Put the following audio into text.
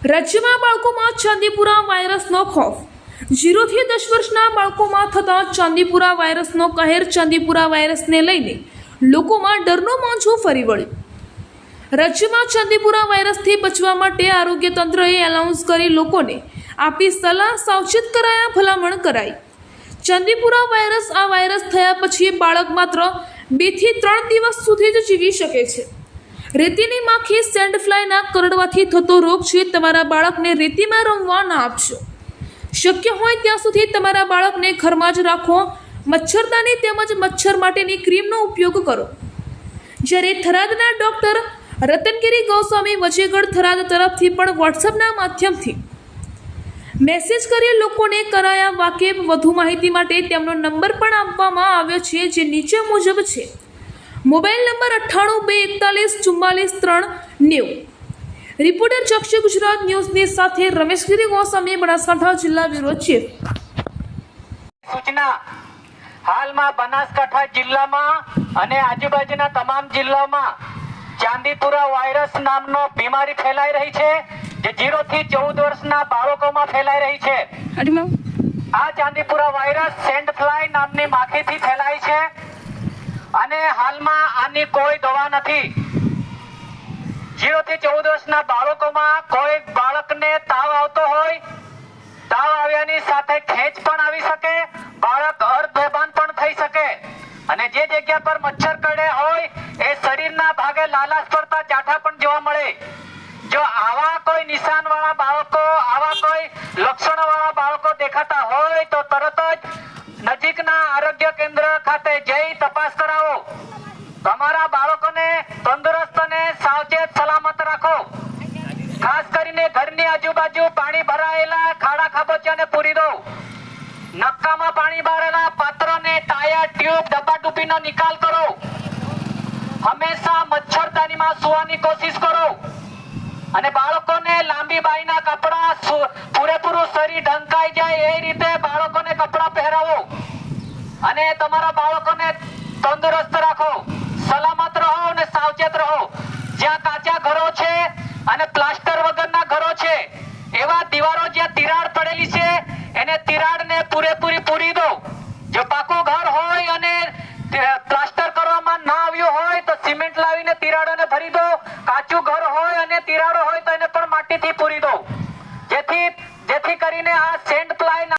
રાજ્યમાં બાળકોમાં ચાંદીપુરા વાયરસનો ખોફ 0 થી 10 વર્ષના બાળકોમાં થતા ચાંદીપુરા વાયરસનો કહેર ચાંદીપુરા વાયરસને લઈને લોકોમાં ડરનો મોજું ફરી વળ્યો। રાજ્યમાં ચાંદીપુરા વાયરસથી બચવા માટે આરોગ્ય તંત્રએ એનાઉન્સ કરી લોકોને આપી સલાહ સાવચેત કરાયા ભલામણ કરાઈ। ચાંદીપુરા આ વાયરસ થયા પછી બાળક માત્ર 2 થી 3 દિવસ સુધી જ જીવી શકે છે। રેતીની માખી સેન્ડ ફ્લાયના કરડવાથી થતો રોગ છે। તમારા બાળકને રેતીમાં રમવા ના આપશો। શક્ય હોય ત્યાં સુધી તમારા બાળકને ઘરમાં જ રાખો। મચ્છરદાની તેમજ મચ્છર માટેની ક્રીમનો ઉપયોગ કરો। જ્યારે થરાદના ડોક્ટર રતનગીરી ગોસ્વામી વજેગઢ થરાદ તરફથી પણ વોટ્સએપના માધ્યમથી મેસેજ કરી લોકોને કરાયા વાકેફ। વધુ માહિતી માટે તેમનો નંબર પણ આપવામાં આવ્યો છે, જે નીચે મુજબ છે। Mobile number 9821444390। રિપોર્ટર ચક્ષુ ગુજરાત ન્યૂઝની સાથે રમેશગીરી ગોસ્વામી, બનાસકાંઠા જિલ્લા બ્યુરો ચીફ। સૂચના હાલમાં બનાસકાંઠા જિલ્લામાં અને આજુબાજુના તમામ જિલ્લાઓમાં ચાંદીપુરા વાયરસ નામનો બીમારી ફેલાઈ રહી છે, જે 0 થી 14 વર્ષના બાળકોમાં ફેલાઈ રહી છે। આ ચાંદીપુરા વાયરસ સેન્ડ ફ્લાય નામની માખીથી ફેલાય છે અને હાલમાં આની કોઈ દવા નથી। 0 થી 14 વર્ષના બાળકોમાં કોઈ બાળકને તાવ આવતો હોય, તાવ આવ્યાની સાથે ખેંચ પણ આવી શકે, બાળક અર્ધબેભાન પણ થઈ શકે અને જે જગ્યા પર મચ્છર કરડે હોય એ શરીરના ભાગે લાલાશ પડતા ચાઠા પણ જોવા મળે। જો આવા કોઈ નિશાનવાળા બાળકો, આવા કોઈ લક્ષણોવાળા બાળકો દેખાતા હોય તો તરત જ નજીકના આરોગ્ય કેન્દ્ર ખાતે જઈ તપાસ કરાવો। તમારા બાળકોને તંદુરસ્ત અને સાવચેત સલામત રાખો। ખાસ કરીને ઘરની આજુબાજુ પાણી ભરાયેલા ખાડા ખાબોચિયાને પૂરી દો। નક્કામાં પાણી ભરેલા પાત્રને ટાયર, ટ્યુબ, ડબ્બા ડુબ્બીનો નિકાલ કરો। હંમેશા મચ્છરદાનીમાં સૂવાની કોશિશ કરો અને બાળકોને લાંબી બાઈના કપડા, પૂરેપૂરું શરીર ઢંકાઈ જાય એ રીતે બાળકોને કપડા પહેરાવો અને તમારા બાળકોને તંદુરસ્ત રાખો। સલામત રહો અને સાવચેત રહો। જ્યાં કાચા ઘરો છે અને પ્લાસ્ટર વગરના ઘરો છે, એવા દીવારો જ્યાં તિરાડ પડેલી છે એને તિરાડને પૂરેપૂરી પૂરી દો। જો પાકું ઘર હોય અને પ્લાસ્ટર કરવામાં ના આવ્યું હોય તો સિમેન્ટ લાવીને તિરાડોને ભરી દો। કાચું ઘર હોય અને તિરાડો હોય તો એને પણ માટીથી પૂરી દો, જેથી કરીને આ સેન્ડ ફ્લાય